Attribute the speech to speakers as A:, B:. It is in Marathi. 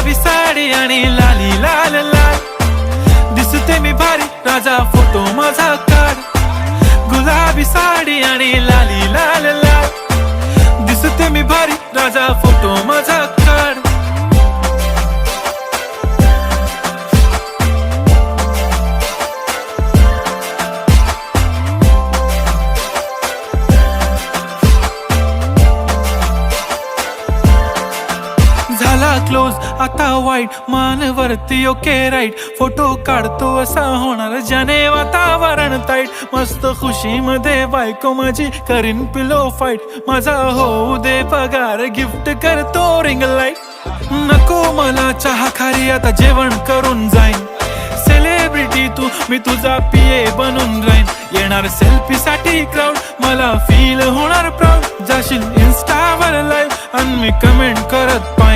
A: गुलाबी साडी आणि लाली लाल लाल, दिसते मी भारी राजा फोटो माझा काढ. गुलाबी साडी आणि लाली लाल लाल, दिसते मी भारी राजा फोटो माझा काढ. झाला क्लोज आता वाईट, मानवरती ओके राईट, फोटो काढतो असा होणार ज्याने वातावरण ताईट. मस्त खुशी मध्ये बायको माझी करीन पिलो फाईट, माझा होऊ दे पगार गिफ्ट करतो रिंग लाईट. नको मला चहा खारी आता जेवण करून जाईन, सेलिब्रिटी तू मी तुझा पिये बनून राहीन. येणार सेल्फी साठी क्राऊड, मला फील होणार प्राऊड. जाशील इन्स्टावर लाईव्ह आणि मी कमेंट करत पाहिजे.